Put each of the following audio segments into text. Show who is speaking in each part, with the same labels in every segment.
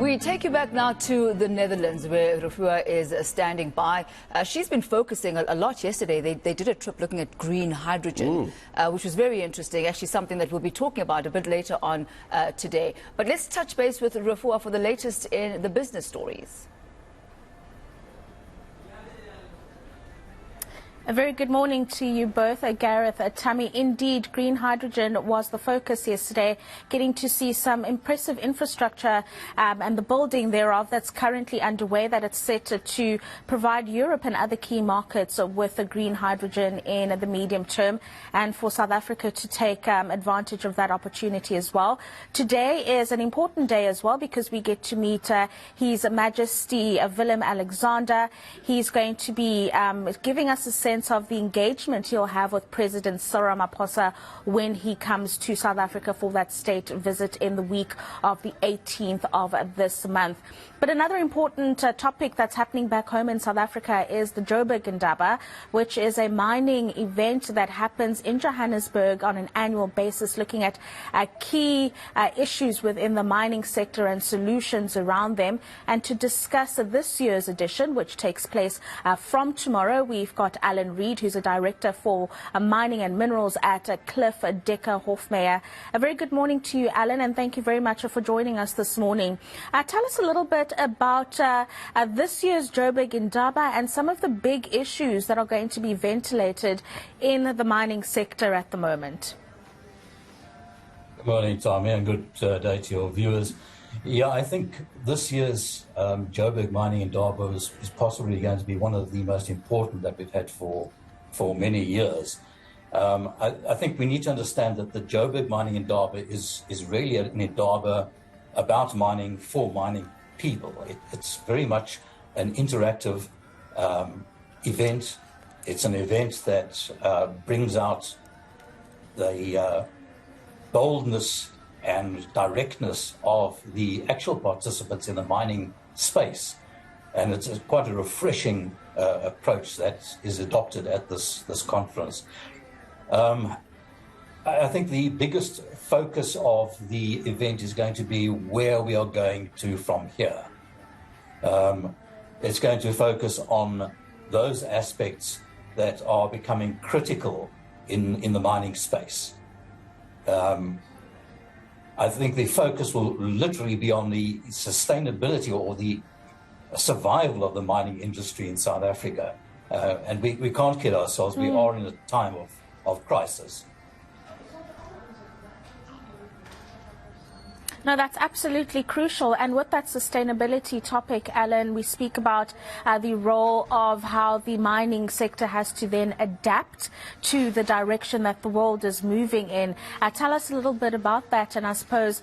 Speaker 1: We take you back now to the Netherlands, where Rufua is standing by. She's been focusing a lot yesterday. They did a trip looking at green hydrogen, which was very interesting, actually something that we'll be talking about a bit later on today. But let's touch base with Rufua for the latest in the business stories.
Speaker 2: A very good morning to you both, Gareth, Tammy. Indeed, green hydrogen was the focus yesterday, getting to see some impressive infrastructure and the building thereof that's currently underway, that it's set to provide Europe and other key markets with the green hydrogen in the medium term, and for South Africa to take advantage of that opportunity as well. Today is an important day as well because we get to meet His Majesty Willem-Alexander. He's going to be giving us a sense of the engagement he'll have with President Cyril Ramaphosa when he comes to South Africa for that state visit in the week of the 18th of this month. But another important topic that's happening back home in South Africa is the Joburg Indaba, which is a mining event that happens in Johannesburg on an annual basis, looking at key issues within the mining sector and solutions around them. And to discuss this year's edition, which takes place from tomorrow, we've got Alan Reid, who's a director for mining and minerals at Cliff Decker Hofmeyer. A very good morning to you, Alan, and thank you very much for joining us this morning. Tell us a little bit about this year's Joburg Indaba and some of the big issues that are going to be ventilated in the mining sector at the moment.
Speaker 3: Good morning, Tommy, and good day to your viewers. Yeah, I think this year's Joburg Mining Indaba is possibly going to be one of the most important that we've had for many years. I think we need to understand that the Joburg Mining Indaba is really an Indaba about mining for mining people. It's very much an interactive event. It's an event that brings out the boldness and directness of the actual participants in the mining space. And it's quite a refreshing approach that is adopted at this conference. I think the biggest focus of the event is going to be where we are going to from here. It's going to focus on those aspects that are becoming critical in the mining space. I think the focus will literally be on the sustainability or the survival of the mining industry in South Africa. And we can't kid ourselves, we are in a time of crisis.
Speaker 2: No, that's absolutely crucial. And with that sustainability topic, Alan, we speak about the role of how the mining sector has to then adapt to the direction that the world is moving in. Tell us a little bit about that, and I suppose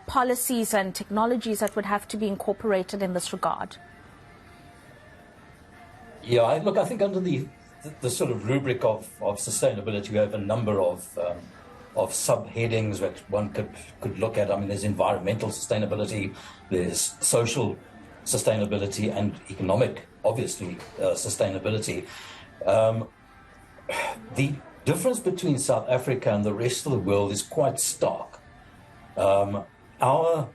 Speaker 2: policies and technologies that would have to be incorporated in this regard.
Speaker 3: Yeah, look, I think under the sort of rubric of sustainability, we have a number of subheadings that one could look at. I mean, there's environmental sustainability, there's social sustainability, and economic, obviously, sustainability. The difference between South Africa and the rest of the world is quite stark. Our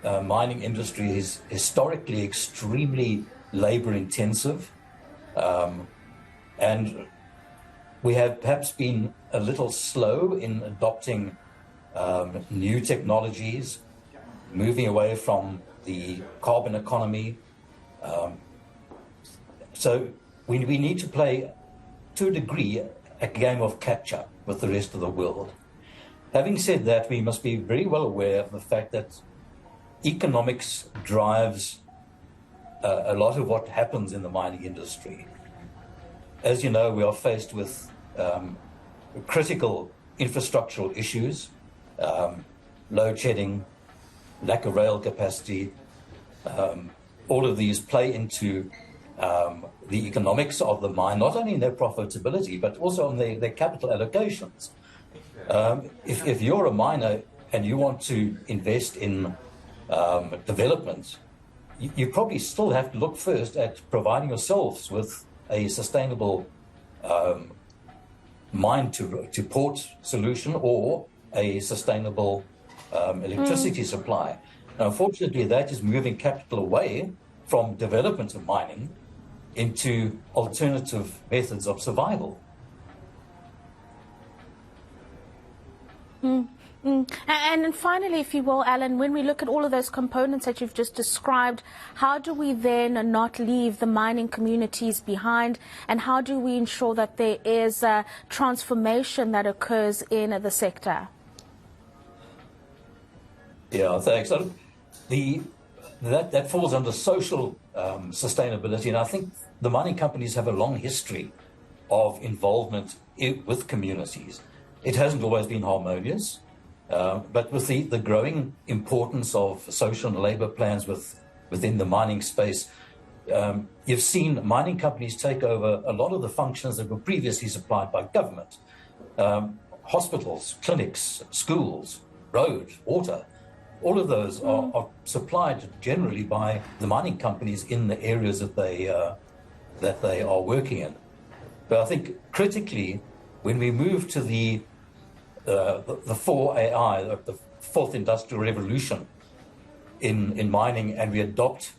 Speaker 3: mining industry is historically extremely labor-intensive, and we have perhaps been a little slow in adopting new technologies, moving away from the carbon economy. So we need to play, to a degree, a game of catch-up with the rest of the world. Having said that, we must be very well aware of the fact that economics drives a lot of what happens in the mining industry. As you know, we are faced with critical infrastructural issues, load shedding, lack of rail capacity. All of these play into the economics of the mine, not only in their profitability, but also on their capital allocations. If you're a miner and you want to invest in development, you probably still have to look first at providing yourselves with a sustainable mine to port solution or a sustainable electricity supply. Unfortunately, that is moving capital away from development of mining into alternative methods of survival.
Speaker 2: And finally, if you will, Alan, when we look at all of those components that you've just described, how do we then not leave the mining communities behind, and how do we ensure that there is a transformation that occurs in the sector?
Speaker 3: Yeah, thanks. That falls under social sustainability, and I think the mining companies have a long history of involvement with communities. It hasn't always been harmonious. But with the growing importance of social and labor plans within the mining space, you've seen mining companies take over a lot of the functions that were previously supplied by government. Hospitals, clinics, schools, road, water, all of those are supplied generally by the mining companies in the areas that they are working in. But I think critically, when we move to the 4AI, the fourth industrial revolution in mining, and we adopt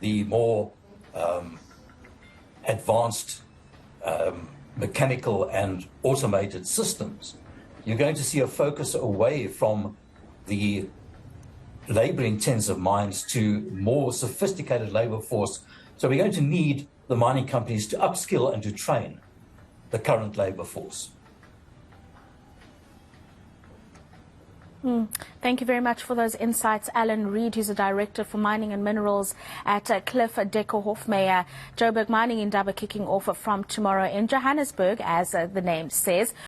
Speaker 3: the more advanced mechanical and automated systems, you're going to see a focus away from the labor-intensive mines to more sophisticated labor force. So we're going to need the mining companies to upskill and to train the current labor force.
Speaker 2: Thank you very much for those insights, Alan Reid, who's a Director for Mining and Minerals at Cliff Decker Hofmeyer. Joburg Indaba kicking off from tomorrow in Johannesburg, as the name says.